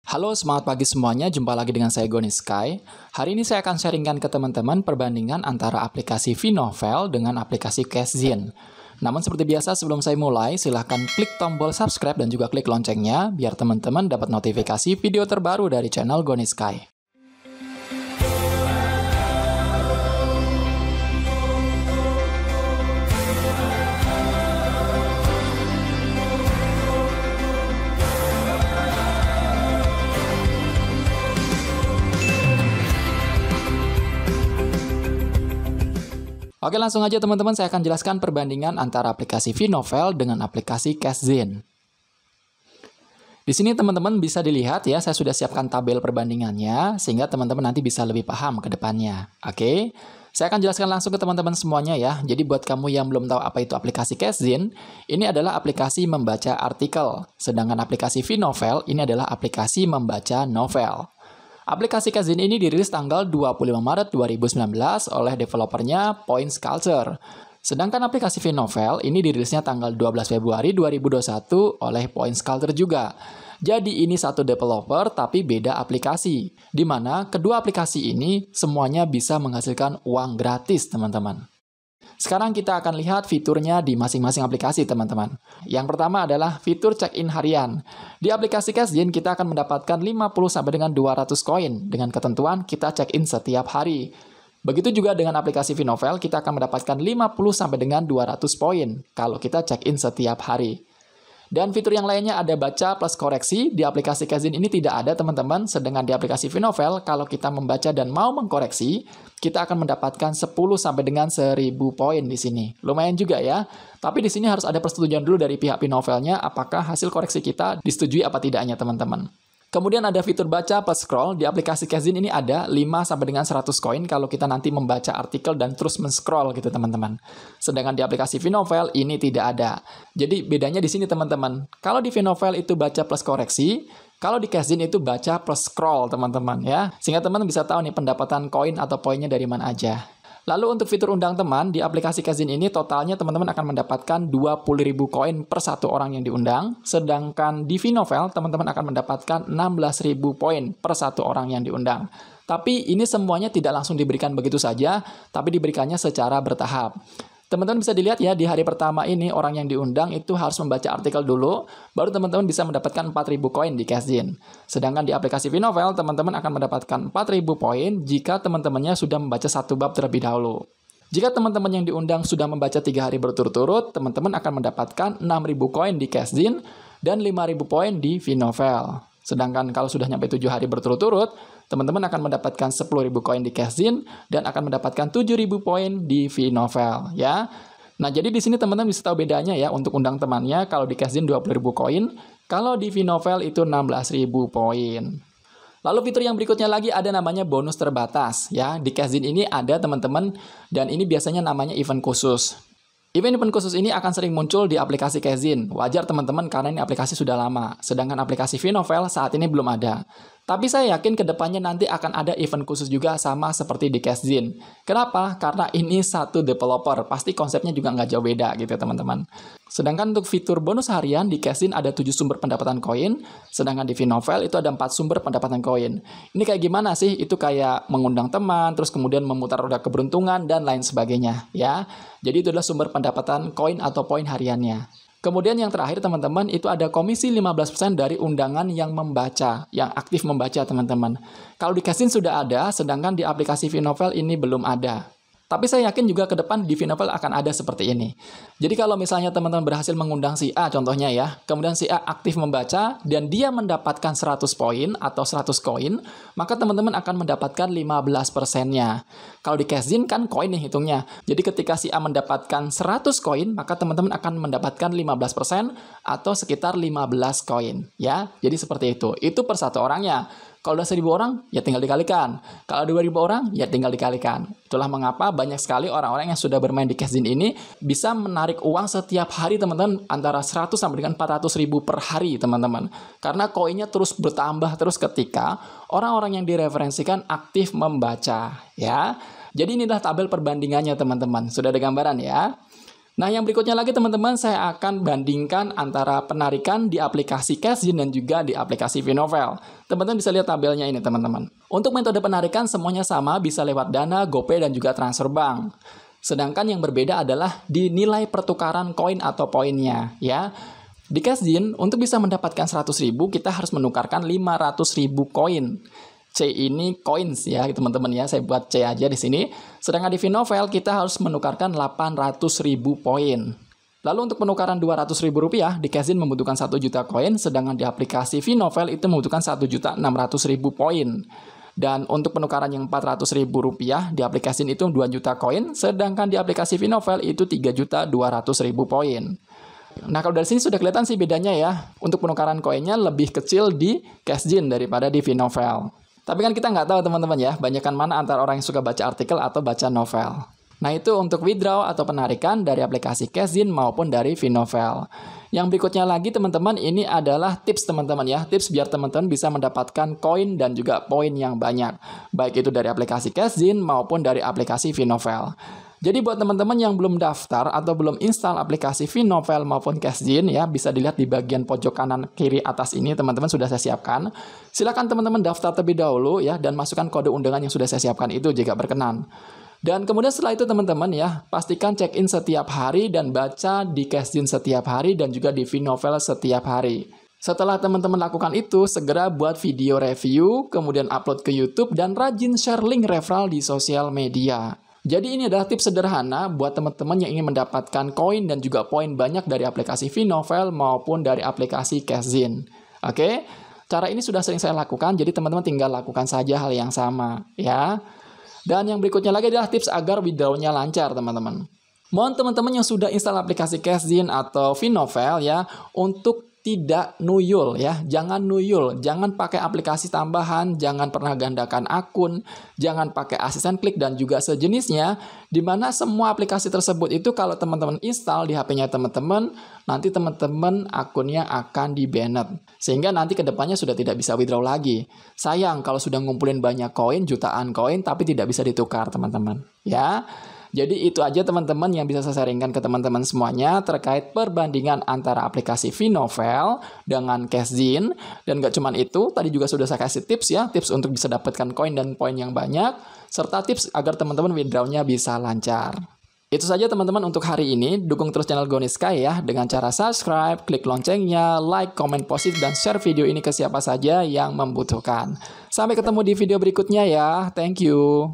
Halo, semangat pagi semuanya. Jumpa lagi dengan saya Goni Sky. Hari ini saya akan sharingkan ke teman-teman perbandingan antara aplikasi Vnovel dengan aplikasi Cashzine. Namun seperti biasa sebelum saya mulai, silahkan klik tombol subscribe dan juga klik loncengnya biar teman-teman dapat notifikasi video terbaru dari channel Goni Sky. Oke, langsung aja teman-teman, saya akan jelaskan perbandingan antara aplikasi Vnovel dengan aplikasi Cashzine. Di sini teman-teman bisa dilihat ya, saya sudah siapkan tabel perbandingannya, sehingga teman-teman nanti bisa lebih paham ke depannya. Oke, saya akan jelaskan langsung ke teman-teman semuanya ya. Jadi buat kamu yang belum tahu apa itu aplikasi Cashzine, ini adalah aplikasi membaca artikel. Sedangkan aplikasi Vnovel, ini adalah aplikasi membaca novel. Aplikasi Cashzine ini dirilis tanggal 25 Maret 2019 oleh developernya Points Culture. Sedangkan aplikasi Vnovel ini dirilisnya tanggal 12 Februari 2021 oleh Points Culture juga. Jadi ini satu developer tapi beda aplikasi, di mana kedua aplikasi ini semuanya bisa menghasilkan uang gratis, teman-teman. Sekarang kita akan lihat fiturnya di masing-masing aplikasi, teman-teman. Yang pertama adalah fitur check-in harian. Di aplikasi Cashzine kita akan mendapatkan 50 sampai dengan 200 koin dengan ketentuan kita check-in setiap hari. Begitu juga dengan aplikasi Vnovel, kita akan mendapatkan 50 sampai dengan 200 poin kalau kita check-in setiap hari. Dan fitur yang lainnya ada baca plus koreksi. Di aplikasi Cashzine ini tidak ada, teman-teman. Sedangkan di aplikasi Vnovel, kalau kita membaca dan mau mengkoreksi, kita akan mendapatkan 10 sampai dengan 1000 poin di sini. Lumayan juga ya. Tapi di sini harus ada persetujuan dulu dari pihak Vnovelnya apakah hasil koreksi kita disetujui apa tidaknya, teman-teman. Kemudian ada fitur baca plus scroll. Di aplikasi Cashzine ini ada 5 sampai dengan 100 koin kalau kita nanti membaca artikel dan terus men-scroll gitu, teman-teman. Sedangkan di aplikasi Vnovel ini tidak ada. Jadi bedanya di sini, teman-teman. Kalau di Vnovel itu baca plus koreksi, kalau di Cashzine itu baca plus scroll, teman-teman ya. Sehingga teman-teman bisa tahu nih pendapatan koin atau poinnya dari mana aja. Lalu untuk fitur undang teman, di aplikasi Cashzine ini totalnya teman-teman akan mendapatkan 20.000 koin per satu orang yang diundang. Sedangkan di Vnovel, teman-teman akan mendapatkan 16.000 poin per satu orang yang diundang. Tapi ini semuanya tidak langsung diberikan begitu saja, tapi diberikannya secara bertahap. Teman-teman bisa dilihat ya, di hari pertama ini orang yang diundang itu harus membaca artikel dulu, baru teman-teman bisa mendapatkan 4.000 koin di Cashzine. Sedangkan di aplikasi Vnovel, teman-teman akan mendapatkan 4.000 poin jika teman-temannya sudah membaca satu bab terlebih dahulu. Jika teman-teman yang diundang sudah membaca 3 hari berturut-turut, teman-teman akan mendapatkan 6.000 koin di Cashzine dan 5.000 poin di Vnovel. Sedangkan kalau sudah nyampe 7 hari berturut-turut, teman-teman akan mendapatkan 10.000 koin di Cashzine dan akan mendapatkan 7.000 poin di Vnovel ya. Nah, jadi di sini teman-teman bisa tahu bedanya ya untuk undang temannya. Kalau di Cashzine 20.000 koin, kalau di Vnovel itu 16.000 poin. Lalu fitur yang berikutnya lagi ada namanya bonus terbatas ya. Di Cashzine ini ada, teman-teman, dan ini biasanya namanya event khusus. Event-event khusus ini akan sering muncul di aplikasi Cashzine. Wajar, teman-teman, karena ini aplikasi sudah lama. Sedangkan aplikasi Vnovel saat ini belum ada. Tapi saya yakin ke depannya nanti akan ada event khusus juga sama seperti di Cashzine. Kenapa? Karena ini satu developer. Pasti konsepnya juga nggak jauh beda gitu, teman-teman. Sedangkan untuk fitur bonus harian di Cashzine ada 7 sumber pendapatan koin. Sedangkan di Vnovel itu ada 4 sumber pendapatan koin. Ini kayak gimana sih? Itu kayak mengundang teman, terus kemudian memutar roda keberuntungan, dan lain sebagainya ya. Jadi itu adalah sumber pendapatan koin atau poin hariannya. Kemudian yang terakhir, teman-teman, itu ada komisi 15% dari undangan yang membaca, yang aktif membaca, teman-teman. Kalau di Cashzine sudah ada, sedangkan di aplikasi Vnovel ini belum ada. Tapi saya yakin juga ke depan di Vnovel akan ada seperti ini. Jadi kalau misalnya teman-teman berhasil mengundang si A contohnya ya, kemudian si A aktif membaca dan dia mendapatkan 100 poin atau 100 koin, maka teman-teman akan mendapatkan 15%-nya. Kalau di Cashzine kan koin nih hitungnya. Jadi ketika si A mendapatkan 100 koin, maka teman-teman akan mendapatkan 15% atau sekitar 15 koin ya. Jadi seperti itu. Itu per satu orangnya. Kalau udah 1.000 orang, ya tinggal dikalikan. Kalau 2.000 orang, ya tinggal dikalikan. Itulah mengapa banyak sekali orang-orang yang sudah bermain di Cashzine ini bisa menarik uang setiap hari, teman-teman, antara 100 sampai dengan 400.000 per hari, teman-teman. Karena koinnya terus bertambah terus ketika orang-orang yang direferensikan aktif membaca, ya. Jadi inilah tabel perbandingannya, teman-teman. Sudah ada gambaran ya. Nah, yang berikutnya lagi teman-teman, saya akan bandingkan antara penarikan di aplikasi Cashzine dan juga di aplikasi Vinovel. Teman-teman bisa lihat tabelnya ini teman-teman. Untuk metode penarikan semuanya sama, bisa lewat Dana, GoPay, dan juga transfer bank. Sedangkan yang berbeda adalah di nilai pertukaran koin atau poinnya, ya. Di Cashzine, untuk bisa mendapatkan 100.000, kita harus menukarkan 500.000 koin. C ini coins ya teman-teman ya, saya buat C aja di sini. Sedangkan di Vinovel kita harus menukarkan 800.000 poin. Lalu untuk penukaran 200.000 rupiah di Cashzine membutuhkan 1 juta koin, sedangkan di aplikasi Vinovel itu membutuhkan 1.600.000 poin. Dan untuk penukaran yang 400.000 rupiah di aplikasi itu 2 juta koin, sedangkan di aplikasi Vinovel itu 3.200.000 poin. Nah, kalau dari sini sudah kelihatan sih bedanya ya. Untuk penukaran koinnya lebih kecil di Cashzine daripada di Vinovel. Tapi kan kita nggak tahu teman-teman ya, banyakan mana antara orang yang suka baca artikel atau baca novel. Nah, itu untuk withdraw atau penarikan dari aplikasi Cashzine maupun dari Vinovel. Yang berikutnya lagi teman-teman, ini adalah tips teman-teman ya. Tips biar teman-teman bisa mendapatkan koin dan juga poin yang banyak. Baik itu dari aplikasi Cashzine maupun dari aplikasi Vinovel. Jadi buat teman-teman yang belum daftar atau belum install aplikasi Vinovel maupun Cashzine ya, bisa dilihat di bagian pojok kanan kiri atas ini teman-teman sudah saya siapkan. Silakan teman-teman daftar terlebih dahulu ya dan masukkan kode undangan yang sudah saya siapkan itu jika berkenan. Dan kemudian setelah itu teman-teman ya, pastikan check-in setiap hari dan baca di Cashzine setiap hari dan juga di Vinovel setiap hari. Setelah teman-teman lakukan itu, segera buat video review, kemudian upload ke YouTube dan rajin share link referral di sosial media. Jadi ini adalah tips sederhana buat teman-teman yang ingin mendapatkan koin dan juga poin banyak dari aplikasi Vinovel maupun dari aplikasi Cashzine. Oke, cara ini sudah sering saya lakukan, jadi teman-teman tinggal lakukan saja hal yang sama ya. Dan yang berikutnya lagi adalah tips agar withdrawnya lancar teman-teman. Mohon teman-teman yang sudah install aplikasi Cashzine atau Vinovel ya, untuk tidak nuyul ya, jangan nuyul, jangan pakai aplikasi tambahan, jangan pernah gandakan akun, jangan pakai asisten klik dan juga sejenisnya, di mana semua aplikasi tersebut itu kalau teman-teman install di HP-nya teman-teman, nanti teman-teman akunnya akan di-banned, sehingga nanti kedepannya sudah tidak bisa withdraw lagi. Sayang kalau sudah ngumpulin banyak koin, jutaan koin, tapi tidak bisa ditukar teman-teman ya. Jadi itu aja teman-teman yang bisa saya sharingkan ke teman-teman semuanya terkait perbandingan antara aplikasi Vinovel dengan Cashzine. Dan gak cuma itu, tadi juga sudah saya kasih tips ya, tips untuk bisa dapatkan koin dan poin yang banyak, serta tips agar teman-teman withdrawnya bisa lancar. Itu saja teman-teman untuk hari ini. Dukung terus channel Gonisky ya dengan cara subscribe, klik loncengnya, like, komen positif, dan share video ini ke siapa saja yang membutuhkan. Sampai ketemu di video berikutnya ya. Thank you.